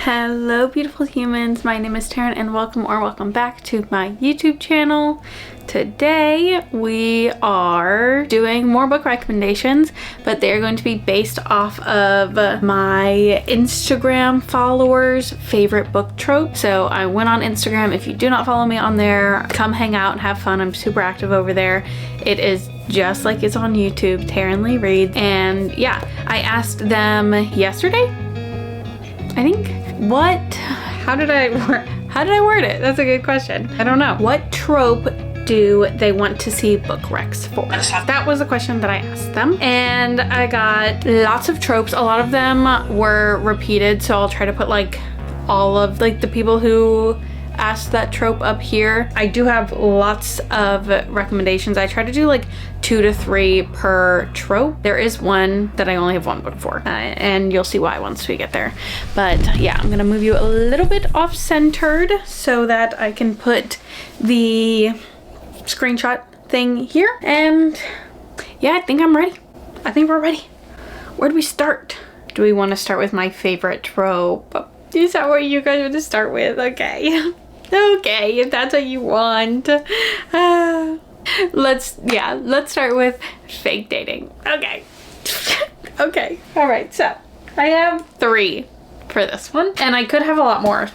Hello beautiful humans, my name is Taryn and welcome back to my YouTube channel. Today we are doing more book recommendations, but they're going to be based off of my Instagram followers' favorite book trope. So I went on Instagram. If you do not follow me on there, come hang out and have fun. I'm super active over there. It is just like it's on YouTube, Tarynleighreads. And yeah, I asked them yesterday, I think. How did I word it? That's a good question. I don't know. What trope do they want to see book recs for? That was a question that I asked them, and I got lots of tropes. A lot of them were repeated, so I'll try to put like all of like the people who asked that trope up here. I do have lots of recommendations. I try to do like 2 to 3 per trope. There is one that I only have one book for, and you'll see why once we get there. But yeah, I'm gonna move you a little bit off-centered so that I can put the screenshot thing here. And yeah, I think I'm ready. I think we're ready. Where do we start? Do we want to start with my favorite trope? Is that what you guys want to start with? Okay. Okay, if that's what you want. Let's start with fake dating. Okay. Okay. All right. So I have 3 for this one, and I could have a lot more,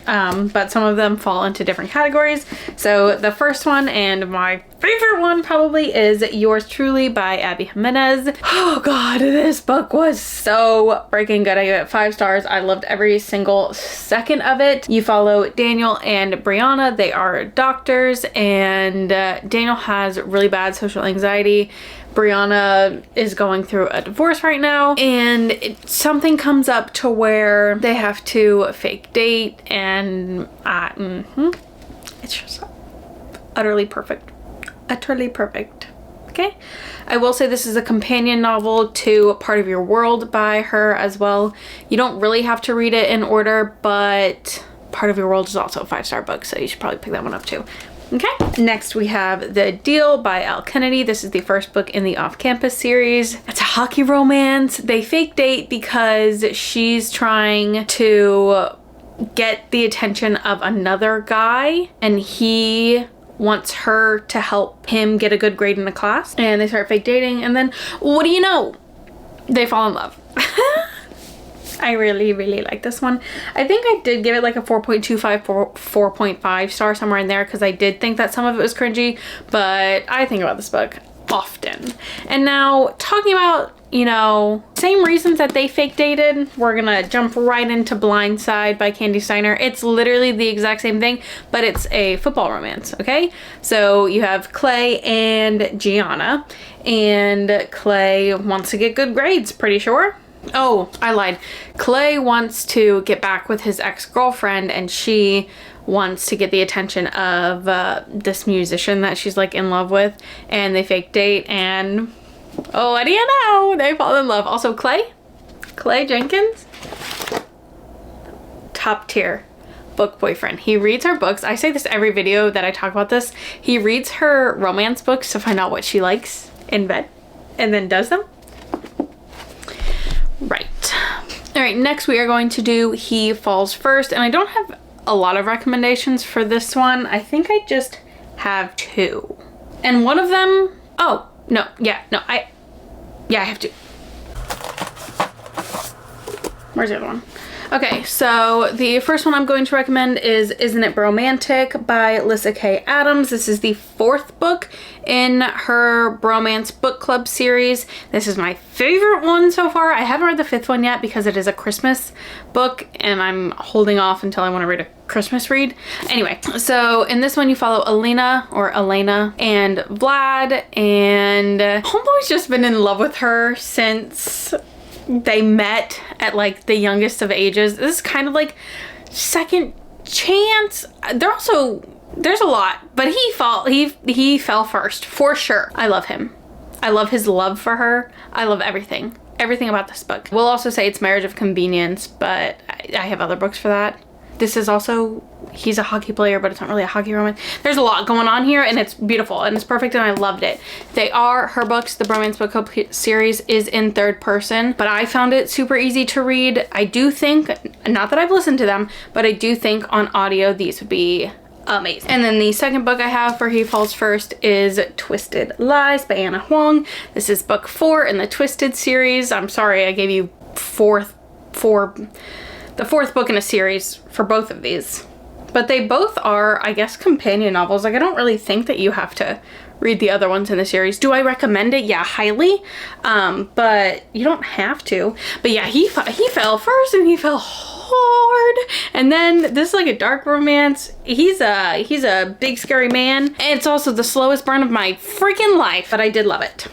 but some of them fall into different categories. So the first one, and my favorite one probably, is Yours Truly by Abby Jimenez. Oh god, this book was so freaking good. I gave it 5 stars. I loved every single second of it. You follow Daniel and Brianna. They are doctors, and Daniel has really bad social anxiety. Brianna is going through a divorce right now, and something comes up to where they have to fake date, and it's just utterly perfect. Utterly perfect. Okay, I will say this is a companion novel to Part of Your World by her as well. You don't really have to read it in order, but Part of Your World is also a 5-star book, so you should probably pick that one up too. Okay, next we have The Deal by Elle. This is the first book in the Off-Campus series. It's a hockey romance. They fake date because she's trying to get the attention of another guy, and he wants her to help him get a good grade in a class. And they start fake dating, and then what do you know? They fall in love. I really like this one. I think I did give it like a 4.25, 4.5 star, somewhere in there, because I did think that some of it was cringy, but I think about this book often. And now, talking about, you know, same reasons that they fake dated, we're gonna jump right into Blindside by Kandi Steiner. It's literally the exact same thing, but it's a football romance, okay? So you have Clay and Gianna, and Clay wants to get good grades, pretty sure. Oh, I lied. Clay wants to get back with his ex-girlfriend, and she wants to get the attention of this musician that she's like in love with, and they fake date, and oh, what do you know? They fall in love. Also, Clay Jenkins, top tier book boyfriend. He reads her books. I say this every video that I talk about this. He reads her romance books to find out what she likes in bed, and then does them. Right. All right, next we are going to do He Falls First, and I don't have a lot of recommendations for this one. I think I just have 2. And one of them, I have 2. Where's the other one? Okay, so the first one I'm going to recommend is Isn't It Bromantic by Lyssa K. Adams. This is the 4th book in her Bromance book club series. This is my favorite one so far. I haven't read the 5th one yet because it is a Christmas book, and I'm holding off until I want to read a Christmas read. Anyway, so in this one you follow Elena and Vlad, and Homeboy's just been in love with her since they met at like the youngest of ages. This is kind of like second chance. There's a lot, but he fell first for sure. I love him. I love his love for her. I love everything about this book. We'll also say it's Marriage of Convenience, but I have other books for that. this is also, he's a hockey player, but it's not really a hockey romance. There's a lot going on here, and it's beautiful and it's perfect, and I loved it. They are her books. The Bromance Book Club series is in third person, but I found it super easy to read. I do think, not that I've listened to them, but I do think on audio these would be amazing. And then the second book I have for He Falls First is Twisted Lies by Anna Huang. This is book 4 in the Twisted series. I'm sorry I gave you the fourth book in a series for both of these. But they both are, I guess, companion novels. Like, I don't really think that you have to read the other ones in the series. Do I recommend it? Yeah, highly. But you don't have to. But yeah, he fell first, and he fell hard. And then this is like a dark romance. He's a big scary man. And it's also the slowest burn of my freaking life. But I did love it.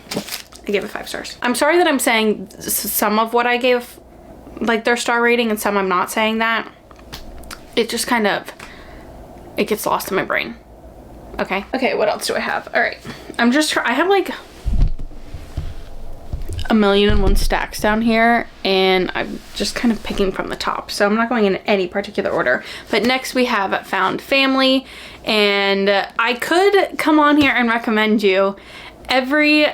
I gave it 5 stars. I'm sorry that I'm saying some of what I gave, like, their star rating, and some I'm not saying that. It just kind of, it gets lost in my brain. Okay. Okay, what else do I have? All right. I have like 1,000,001 stacks down here, and I'm just kind of picking from the top. So I'm not going in any particular order. But next we have Found Family, and I could come on here and recommend you every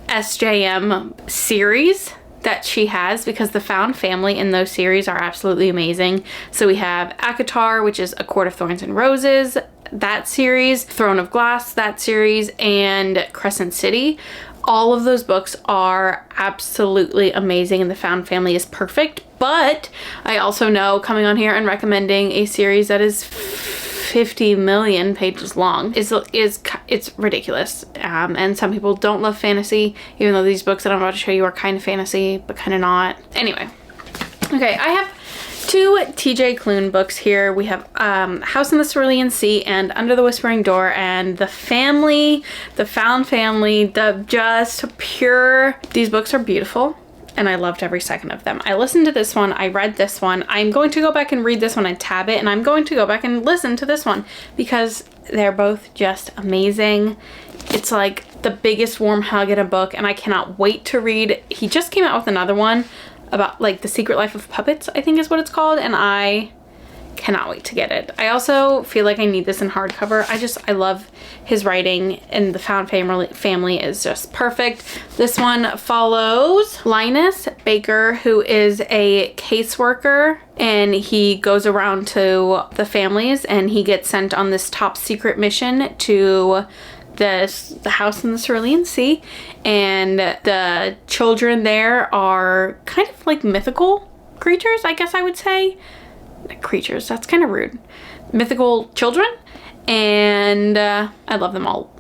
SJM series that she has, because the Found Family in those series are absolutely amazing. So we have ACOTAR, which is A Court of Thorns and Roses, that series, Throne of Glass, that series, and Crescent City. All of those books are absolutely amazing, and the Found Family is perfect. But I also know coming on here and recommending a series that is 50 million pages long it's ridiculous. And some people don't love fantasy, even though these books that I'm about to show you are kind of fantasy, but kind of not. Anyway, okay, I have 2 TJ Klune books here. We have House in the Cerulean Sea and Under the Whispering Door, and the Family, the Found Family, the just pure, these books are beautiful. And I loved every second of them. I listened to this one, I read this one. I'm going to go back and read this one and tab it, and I'm going to go back and listen to this one because they're both just amazing. It's like the biggest warm hug in a book, and I cannot wait to read. He just came out with another one about like The Secret Life of Puppets, I think is what it's called, and I cannot wait to get it. I also feel like I need this in hardcover. I love his writing, and the Found Family is just perfect. This one follows Linus Baker, who is a caseworker, and he goes around to the families, and he gets sent on this top secret mission to the house in the Cerulean Sea, and the children there are kind of like mythical creatures, I guess I would say. Creatures, that's kind of rude. Mythical children, and I love them all.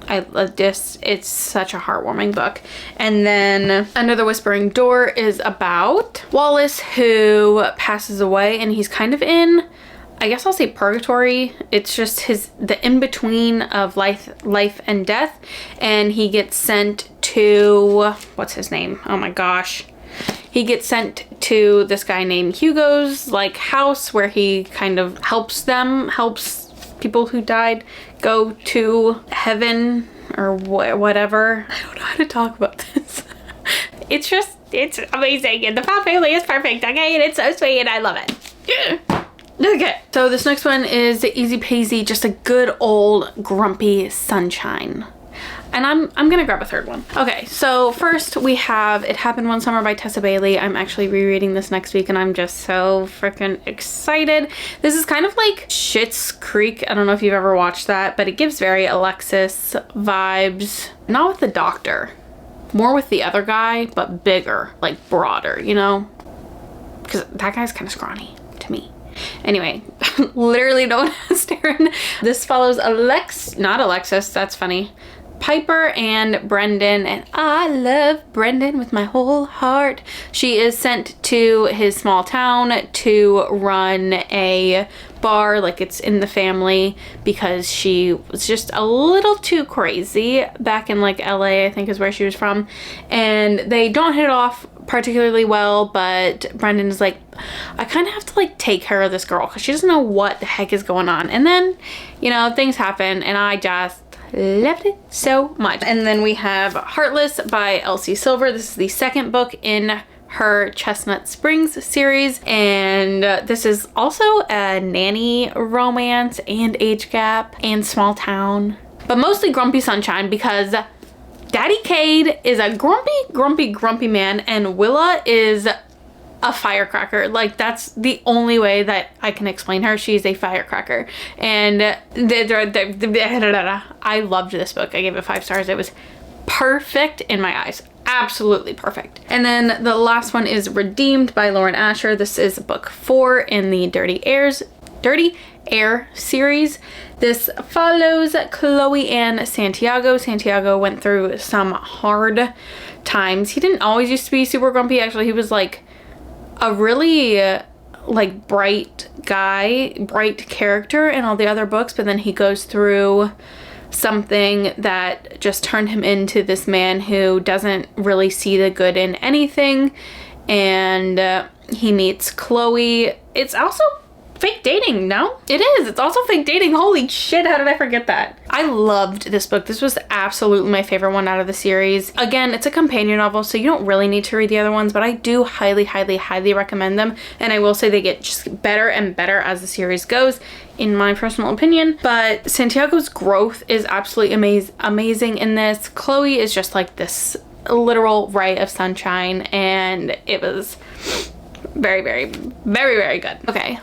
I love this. It's such a heartwarming book. And then Under the Whispering Door is about Wallace, who passes away, and he's kind of in, I guess I'll say, purgatory. It's just the in-between of life and death, and he gets sent to, what's his name? Oh my gosh. He gets sent to this guy named Hugo's like house, where he kind of helps people who died go to heaven or whatever. I don't know how to talk about this. It's amazing, and the Found Family is perfect, okay? And it's so sweet, and I love it. Yeah. Okay, so this next one is easy peasy, just a good old grumpy sunshine. And I'm gonna grab a third one. Okay, so first we have It Happened One Summer by Tessa Bailey. I'm actually rereading this next week, and I'm just so freaking excited. This is kind of like Schitt's Creek. I don't know if you've ever watched that, but it gives very Alexis vibes. Not with the doctor, more with the other guy, but bigger, like broader, you know? Because that guy's kind of scrawny to me. Anyway, literally no one has Taryn. This follows not Alexis, that's funny. Piper and Brendan, and I love Brendan with my whole heart. She is sent to his small town to run a bar, like it's in the family, because she was just a little too crazy back in like LA, I think is where she was from, and they don't hit it off particularly well, but Brendan is like, I kind of have to like take care of this girl because she doesn't know what the heck is going on. And then, you know, things happen, and I just loved it so much. And then we have Heartless by Elsie Silver. This is the second book in her Chestnut Springs series, and this is also a nanny romance and age gap and small town, but mostly Grumpy Sunshine because Daddy Cade is a grumpy man, and Willa is a firecracker. Like, that's the only way that I can explain her. She's a firecracker. And I loved this book. I gave it 5 stars. It was perfect in my eyes. Absolutely perfect. And then the last one is Redeemed by Lauren Asher. This is book 4 in the Dirty Air series. This follows Chloe and Santiago. Santiago went through some hard times. He didn't always used to be super grumpy. Actually, he was like a really like bright guy, bright character in all the other books, but then he goes through something that just turned him into this man who doesn't really see the good in anything, and he meets Chloe. It's also fake dating, no? It is. It's also fake dating. Holy shit, how did I forget that? I loved this book. This was absolutely my favorite one out of the series. Again, it's a companion novel, so you don't really need to read the other ones, but I do highly recommend them, and I will say they get just better and better as the series goes, in my personal opinion. But Santiago's growth is absolutely amazing in this. Chloe is just like this literal ray of sunshine, and it was very good. Okay.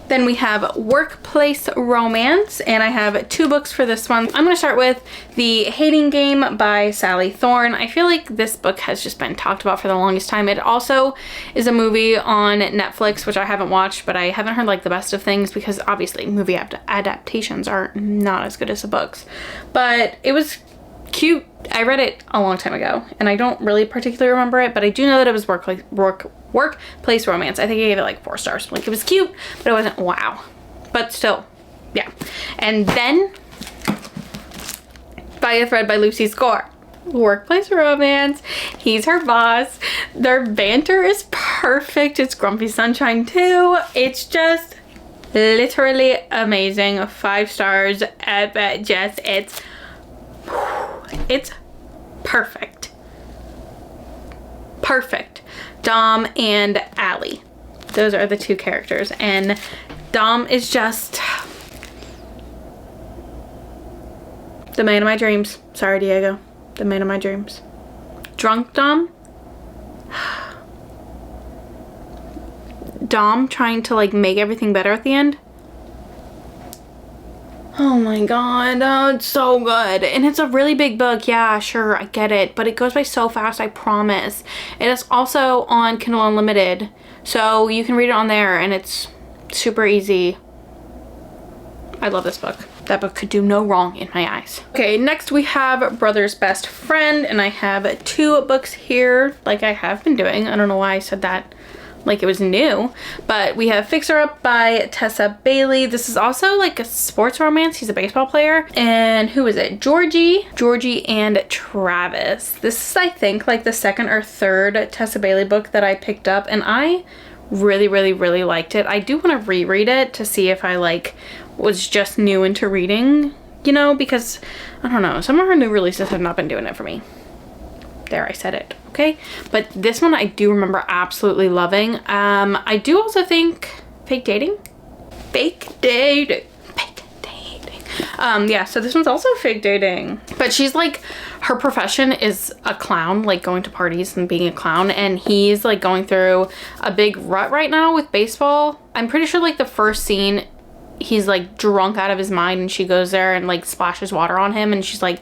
Then we have Workplace Romance, and I have 2 books for this one. I'm going to start with The Hating Game by Sally Thorne. I feel like this book has just been talked about for the longest time. It also is a movie on Netflix, which I haven't watched, but I haven't heard like the best of things because obviously movie adaptations are not as good as the books. But it was cute. I read it a long time ago, and I don't really particularly remember it, but I do know that it was workplace romance. I think I gave it like 4 stars. Like, it was cute, but it wasn't wow. But still, yeah. And then By a Thread by Lucy Score. Workplace romance. He's her boss. Their banter is perfect. It's Grumpy Sunshine too. It's just literally amazing. 5 stars. It's perfect. Perfect. Dom and Allie. Those are the 2 characters, and Dom is just the man of my dreams. Sorry, Diego. The man of my dreams. Drunk Dom. Dom trying to like make everything better at the end. Oh my god, oh, it's so good. And it's a really big book. Yeah, sure, I get it. But it goes by so fast, I promise. It is also on Kindle Unlimited, so you can read it on there, and it's super easy. I love this book. That book could do no wrong in my eyes. Okay, next we have Brother's Best Friend, and I have 2 books here, like I have been doing. I don't know why I said that like it was new, but we have Fix Her Up by Tessa Bailey. This is also like a sports romance. He's a baseball player. And who is it? Georgie and Travis. This is, I think, like the 2nd or 3rd Tessa Bailey book that I picked up, and I really liked it. I do want to reread it to see if I like was just new into reading, you know, because I don't know, some of her new releases have not been doing it for me. There, I said it. Okay, but this one I do remember absolutely loving. I do also think fake dating. Yeah, so this one's also fake dating, but she's like, her profession is a clown, like going to parties and being a clown, and he's like going through a big rut right now with baseball. I'm pretty sure like the first scene, he's like drunk out of his mind, and she goes there and like splashes water on him, and she's like,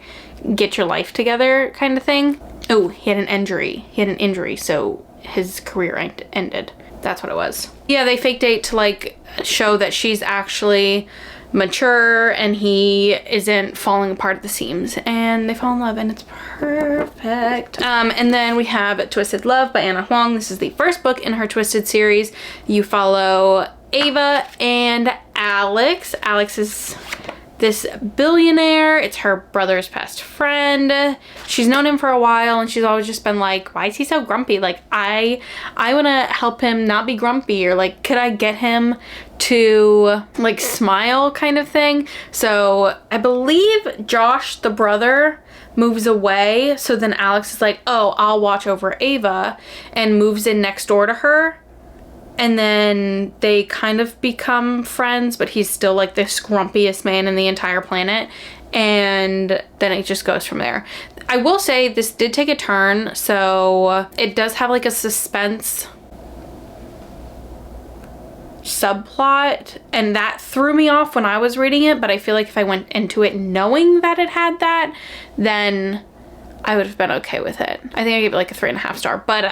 get your life together kind of thing. Oh, he had an injury, so his career ended. That's what it was. Yeah, they fake date to like show that she's actually mature and he isn't falling apart at the seams, and they fall in love, and it's perfect. And then we have Twisted Love by Anna Huang. This is the 1st book in her Twisted series. You follow Ava and Alex. Alex is this billionaire. It's her brother's best friend. She's known him for a while, and she's always just been like, why is he so grumpy? Like, I want to help him not be grumpy, or like, could I get him to like smile kind of thing. So I believe Josh, the brother, moves away. So then Alex is like, oh, I'll watch over Ava, and moves in next door to her. And then they kind of become friends, but he's still like the grumpiest man in the entire planet. And then it just goes from there. I will say this did take a turn, so it does have like a suspense subplot, and that threw me off when I was reading it, but I feel like if I went into it knowing that it had that, then I would have been okay with it. I think I gave it like a 3.5 star, but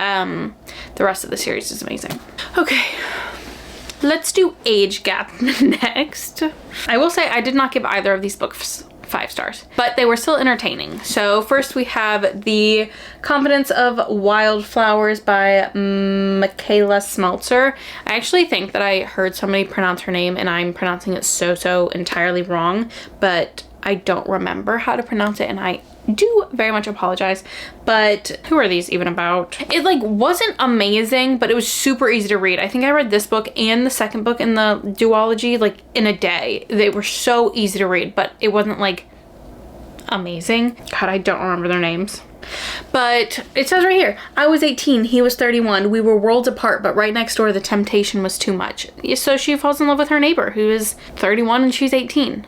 the rest of the series is amazing. Okay, let's do age gap next. I will say I did not give either of these books 5 stars, but they were still entertaining. So first we have The Confidence of Wildflowers by Micalea Smeltzer. I actually think that I heard somebody pronounce her name and I'm pronouncing it so entirely wrong, but I don't remember how to pronounce it and I do very much apologize. But who are these even about? It like wasn't amazing, but it was super easy to read. I think I read this book and the second book in the duology like in a day. They were so easy to read, but it wasn't like amazing. God, I don't remember their names. But it says right here, I was 18, he was 31. We were worlds apart, but right next door the temptation was too much. So she falls in love with her neighbor who is 31 and she's 18.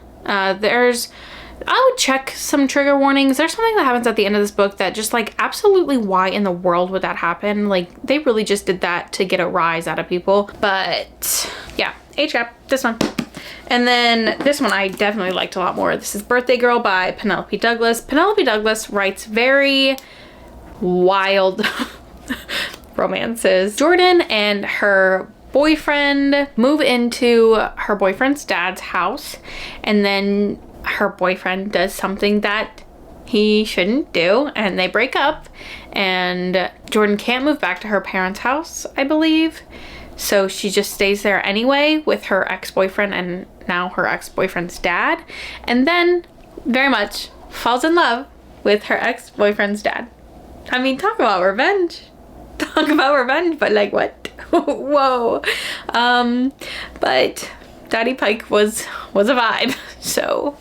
I would check some trigger warnings. There's something that happens at the end of this book that just like absolutely why in the world would that happen? Like they really just did that to get a rise out of people. But yeah, age gap, this one. And then this one I definitely liked a lot more. This is Birthday Girl by Penelope Douglas. Penelope Douglas writes very wild romances. Jordan and her boyfriend move into her boyfriend's dad's house, and then her boyfriend does something that he shouldn't do and they break up, and Jordan can't move back to her parents' house, I believe. So she just stays there anyway with her ex-boyfriend and now her ex-boyfriend's dad, and then very much falls in love with her ex-boyfriend's dad. I mean, talk about revenge. Talk about revenge, but like what? Whoa. But Daddy Pike was a vibe, so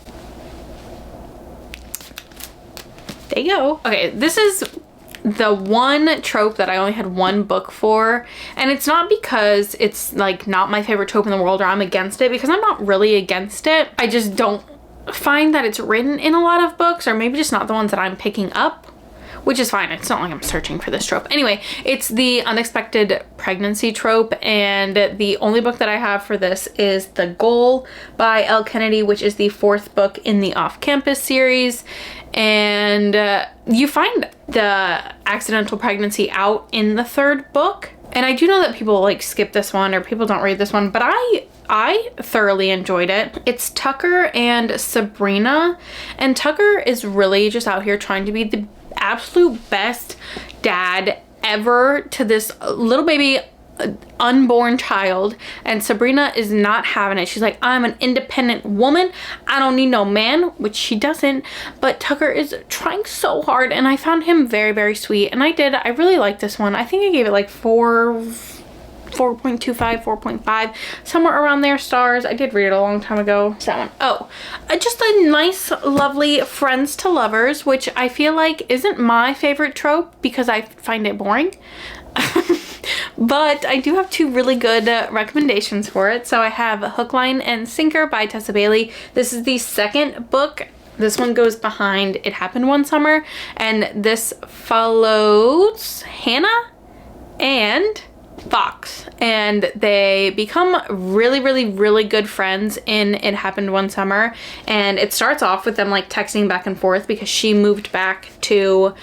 there you go. Okay, this is the one trope that I only had one book for, and it's not because it's like not my favorite trope in the world or I'm against it, because I'm not really against it. I just don't find that it's written in a lot of books, or maybe just not the ones that I'm picking up, which is fine. It's not like I'm searching for this trope. Anyway, it's the unexpected pregnancy trope, and the only book that I have for this is The Goal by Elle Kennedy, which is the 4th book in the Off-Campus series. And you find the accidental pregnancy out in the 3rd book. And I do know that people like skip this one or people don't read this one, but I thoroughly enjoyed it. It's Tucker and Sabrina, and Tucker is really just out here trying to be the absolute best dad ever to this little baby unborn child, and Sabrina is not having it. She's like, I'm an independent woman, I don't need no man, which she doesn't, but Tucker is trying so hard, and I found him very sweet, and I really liked this one. I think I gave it like 4.25, 4.5, somewhere around there stars. I did read it a long time ago. That one. Oh, just a nice, lovely friends to lovers, which I feel like isn't my favorite trope because I find it boring. But I do have 2 really good recommendations for it. So I have Hook, Line, and Sinker by Tessa Bailey. This is the 2nd book. This one goes behind It Happened One Summer, and this follows Hannah and Fox, and they become really good friends in It Happened One Summer. And it starts off with them like texting back and forth because she moved back to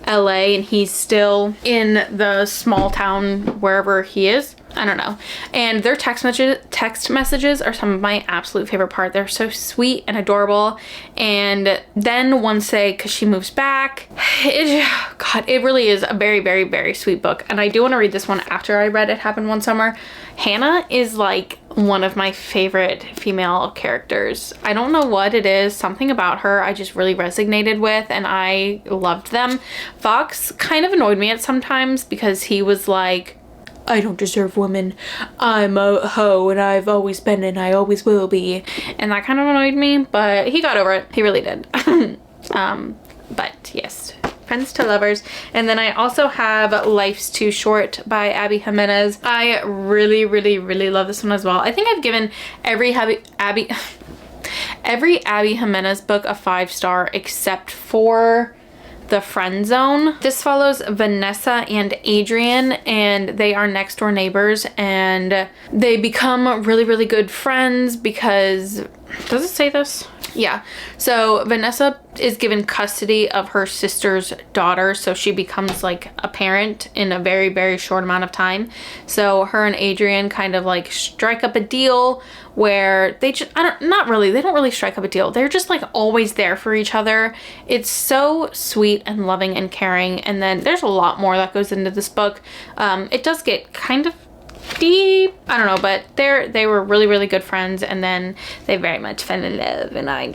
LA and he's still in the small town wherever he is. I don't know. And their text messages are some of my absolute favorite part. They're so sweet and adorable. And then once because she moves back, it really is a very sweet book. And I do want to read this one after I read It Happened One Summer. Hannah is like one of my favorite female characters. I don't know what it is, something about her I just really resonated with and I loved them. Fox kind of annoyed me at sometimes because he was like, I don't deserve women. I'm a hoe and I've always been and I always will be. And that kind of annoyed me, but he got over it. He really did. But yes, friends to lovers. And then I also have Life's Too Short by Abby Jimenez. I really, really, really love this one as well. I think I've given every Abby Jimenez book a 5-star except for The Friend Zone. This follows Vanessa and Adrian, and they are next door neighbors, and they become really, really good friends because, does it say this? Yeah. So Vanessa is given custody of her sister's daughter, so she becomes like a parent in a very, very short amount of time. So her and Adrian kind of like strike up a deal where they just, they don't really strike up a deal. They're just like always there for each other. It's so sweet and loving and caring. And then there's a lot more that goes into this book. It does get kind of deep, I don't know, but they were really, really good friends, and then they very much fell in love, and I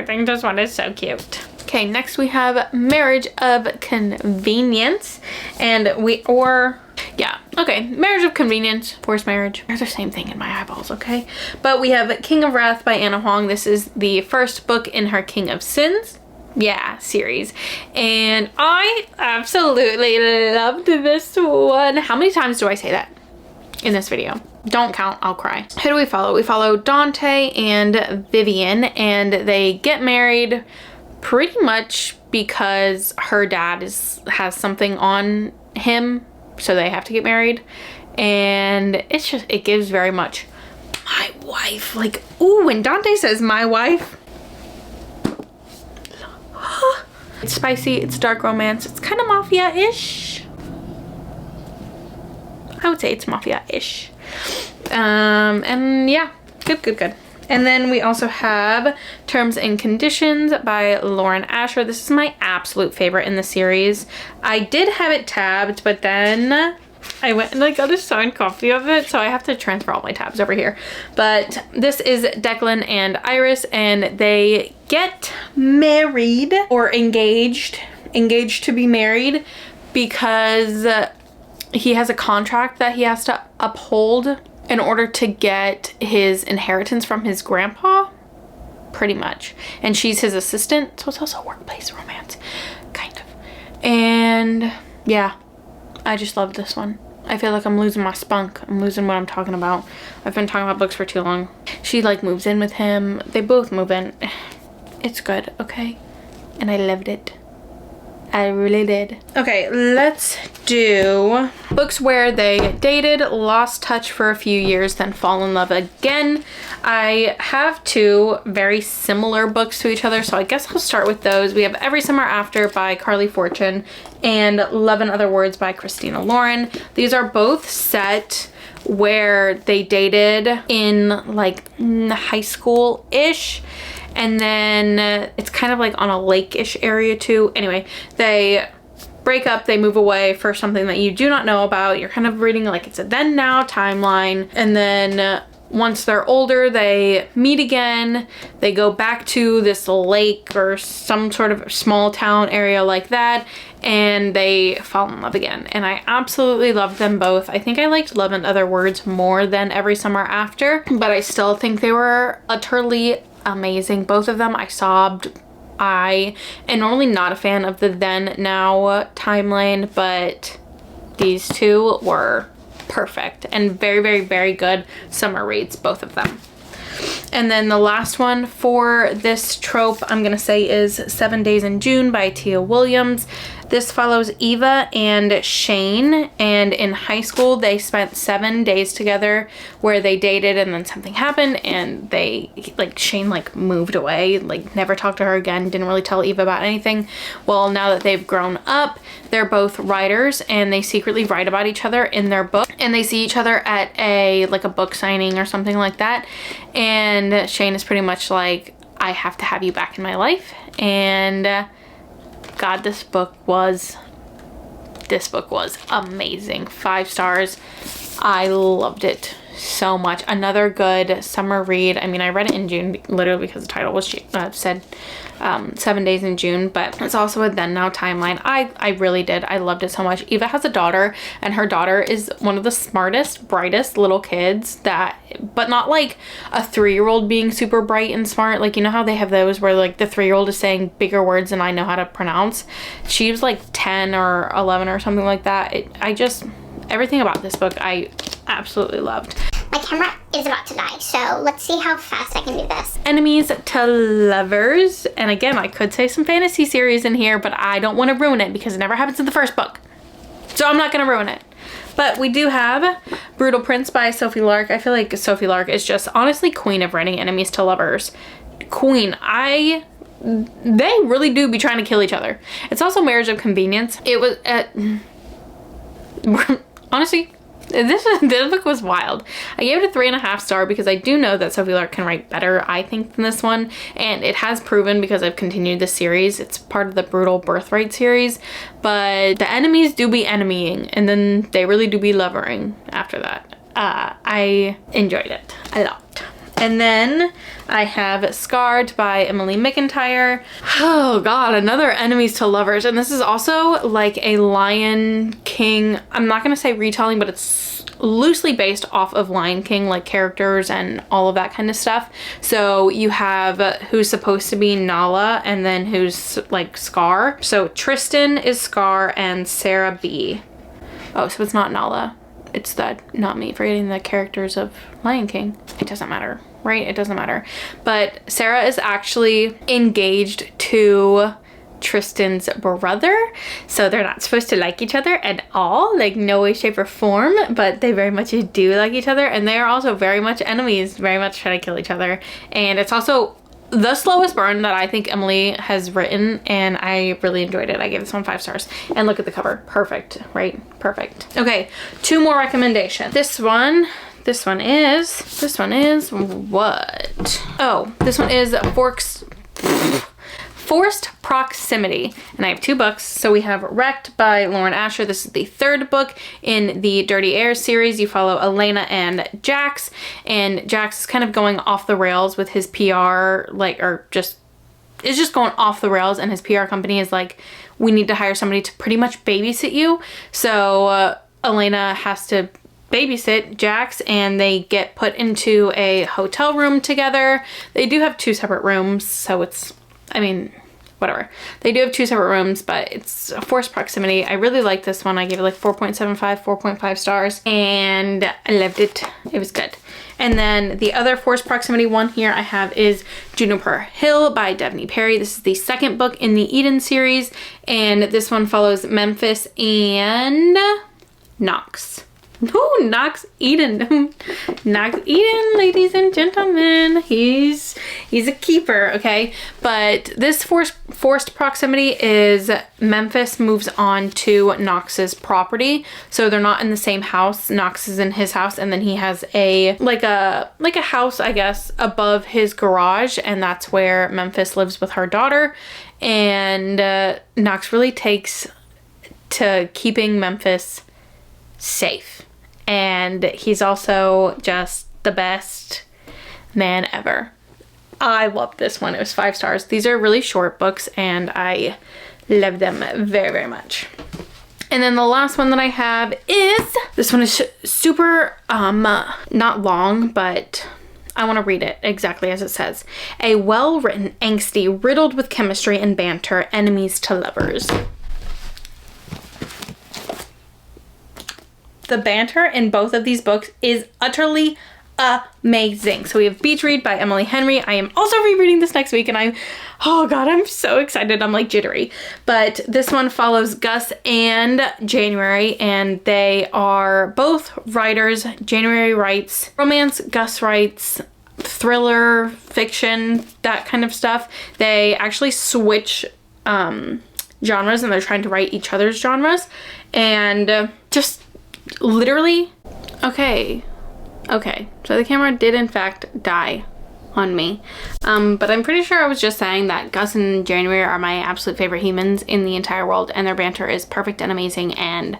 think this one is so cute. Okay, next we have Marriage of Convenience, and Marriage of Convenience, forced marriage. They're the same thing in my eyeballs, okay? But we have King of Wrath by Anna Huang. This is the first book in her King of Sins series, and I absolutely loved this one. How many times do I say that in this video? Don't count, I'll cry. Who do we follow? We follow Dante and Vivian, and they get married pretty much because her dad has something on him, so they have to get married. And it gives very much my wife, like, ooh, when Dante says my wife, it's spicy, it's dark romance, it's kind of mafia-ish. I would say it's mafia-ish. And yeah, good. And then we also have Terms and Conditions by Lauren Asher. This is my absolute favorite in the series. I did have it tabbed, but then I went and I got a signed copy of it, so I have to transfer all my tabs over here. But this is Declan and Iris, and they get married, or engaged to be married, because he has a contract that he has to uphold in order to get his inheritance from his grandpa, pretty much. And she's his assistant, so it's also workplace romance, kind of. And yeah, I just love this one. I feel like I'm losing my spunk. I'm losing what I'm talking about. I've been talking about books for too long. She like moves in with him. They both move in. It's good, okay? And I loved it. I really did. Okay, let's do books where they dated, lost touch for a few years, then fall in love again. I have two very similar books to each other, so I guess I'll start with those. We have Every Summer After by Carley Fortune and Love in Other Words by Christina Lauren. These are both set where they dated in like high school-ish. And then it's kind of like on a lake-ish area too. Anyway, they break up, they move away for something that you do not know about. You're kind of reading like it's a then now timeline. And then once they're older, they meet again. They go back to this lake or some sort of small town area like that, and they fall in love again. And I absolutely loved them both. I think I liked Love in Other Words more than Every Summer After, but I still think they were utterly amazing. Both of them, I sobbed. I am normally not a fan of the then now timeline, but these two were perfect and very, very, very good summer reads, both of them. And then the last one for this trope, I'm gonna say, is 7 Days in June by Tia Williams. This follows Eva and Shane, and in high school they spent 7 days together where they dated, and then something happened and Shane moved away, never talked to her again, didn't really tell Eva about anything. Well, now that they've grown up, they're both writers, and they secretly write about each other in their book, and they see each other at a book signing or something like that, and Shane is pretty much like, I have to have you back in my life. And God, this book was amazing. 5 stars. I loved it so much. Another good summer read. I mean, I read it in June literally because the title was said 7 days in June, but it's also a then now timeline. I really did. I loved it so much. Eva has a daughter, and her daughter is one of the smartest, brightest little kids but not like a 3-year-old being super bright and smart. Like, you know how they have those where like the 3-year-old is saying bigger words than I know how to pronounce. She was like 10 or 11 or something like that. Everything about this book I absolutely loved. My camera is about to die, so let's see how fast I can do this. Enemies to lovers. And again, I could say some fantasy series in here, but I don't want to ruin it because it never happens in the first book. So I'm not going to ruin it. But we do have Brutal Prince by Sophie Lark. I feel like Sophie Lark is just honestly queen of writing enemies to lovers. Queen. They really do be trying to kill each other. It's also Marriage of Convenience. It was honestly, this book was wild. I gave it a 3.5 star because I do know that Sophie Lark can write better, I think, than this one. And it has proven because I've continued the series. It's part of the Brutal Birthright series. But the enemies do be enemying, and then they really do be lovering after that. I enjoyed it a lot. And then I have Scarred by Emily McIntyre. Oh god, another enemies to lovers. And this is also like a Lion King, I'm not gonna say retelling, but it's loosely based off of Lion King, like characters and all of that kind of stuff. So you have who's supposed to be Nala and then who's like Scar. So Tristan is Scar and Sarah B. Oh, so it's not Nala. It's not me forgetting the characters of Lion King. It doesn't matter, right? It doesn't matter. But Sarah is actually engaged to Tristan's brother. So they're not supposed to like each other at all, like no way, shape, or form, but they very much do like each other. And they are also very much enemies, very much try to kill each other. And it's also the slowest burn that I think Emily has written, and I really enjoyed it. I gave this one 5 stars. And look at the cover. Perfect, right? Perfect. Okay, 2 more recommendations. This one is what? Oh, this one is Forced Proximity, and I have 2 books. So we have Wrecked by Lauren Asher. This is the 3rd book in the Dirty Air series. You follow Elena and Jax, and Jax is kind of going off the rails with his PR, is just going off the rails, and his PR company is like, we need to hire somebody to pretty much babysit you. So Elena has to babysit Jax, and they get put into a hotel room together. They do have 2 separate rooms, so it's, I mean, whatever. They do have 2 separate rooms, but it's a Forced Proximity. I really like this one. I gave it like 4.75, 4.5 stars, and I loved it. It was good. And then the other Forced Proximity one here I have is Juniper Hill by Devney Perry. This is the 2nd book in the Eden series, and this one follows Memphis and Knox. Ooh, Knox Eden. Knox Eden, ladies and gentlemen. He's a keeper, okay? But this forced proximity is Memphis moves on to Knox's property. So they're not in the same house. Knox is in his house, and then he has a house, I guess, above his garage, and that's where Memphis lives with her daughter. And Knox really takes to keeping Memphis safe. And he's also just the best man ever. I loved this one. It was 5 stars. These are really short books, and I love them very, very much. And then the last one that I have is, this one is super, not long, but I want to read it exactly as it says. A well-written, angsty, riddled with chemistry and banter, enemies to lovers. The banter in both of these books is utterly amazing. So we have Beach Read by Emily Henry. I am also rereading this next week, and oh god, I'm so excited. I'm like jittery. But this one follows Gus and January, and they are both writers. January writes romance, Gus writes thriller, fiction, that kind of stuff. They actually switch genres, and they're trying to write each other's genres, and just literally, okay, so the camera did in fact die on me, but I'm pretty sure I was just saying that Gus and January are my absolute favorite humans in the entire world, and their banter is perfect and amazing and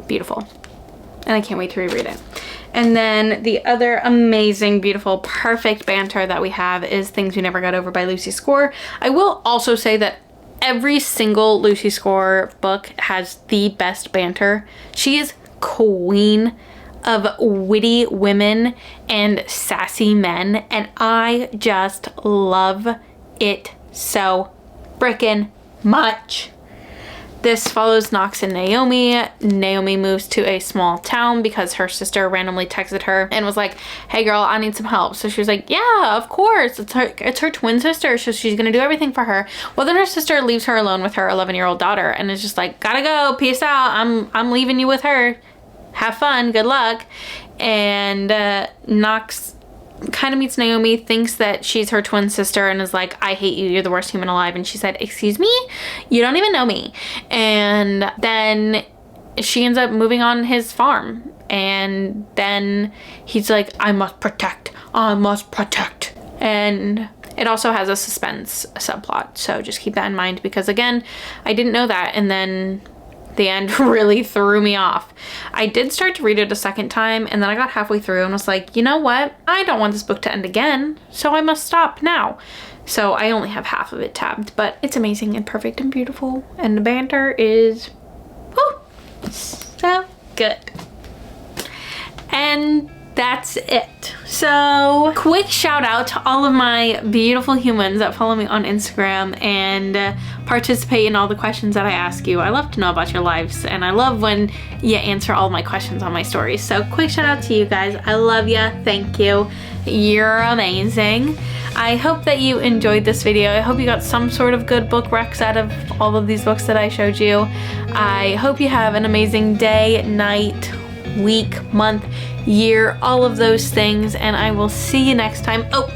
beautiful, and I can't wait to reread it. And then the other amazing, beautiful, perfect banter that we have is Things We Never Got Over by Lucy Score. I will also say that every single Lucy Score book has the best banter. She is queen of witty women and sassy men, and I just love it so frickin' much. This follows Knox and Naomi. Naomi moves to a small town because her sister randomly texted her and was like, hey girl, I need some help. So she was like, yeah, of course. It's her twin sister, so she's gonna do everything for her. Well, then her sister leaves her alone with her 11-year-old daughter and is just like, gotta go, peace out. I'm leaving you with her. Have fun, good luck. And Knox kind of meets Naomi, thinks that she's her twin sister, and is like, I hate you, you're the worst human alive. And she said, excuse me? You don't even know me. And then she ends up moving on his farm. And then he's like, I must protect. And it also has a suspense subplot. So just keep that in mind, because again, I didn't know that. And then the end really threw me off. I did start to read it a second time, and then I got halfway through and was like, you know what? I don't want this book to end again, so I must stop now. So I only have half of it tabbed, but it's amazing and perfect and beautiful, and the banter is, whew, so good. And that's it. So quick shout out to all of my beautiful humans that follow me on Instagram and participate in all the questions that I ask you. I love to know about your lives, and I love when you answer all my questions on my stories. So quick shout out to you guys. I love you. Thank you. You're amazing. I hope that you enjoyed this video. I hope you got some sort of good book recs out of all of these books that I showed you. I hope you have an amazing day, night, week, month, year, all of those things, and I will see you next time. Oh,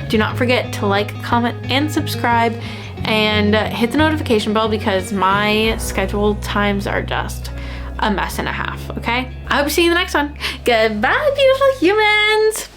do not forget to like, comment, and subscribe, and hit the notification bell, because my scheduled times are just a mess and a half, okay? I hope to see you in the next one. Goodbye, beautiful humans!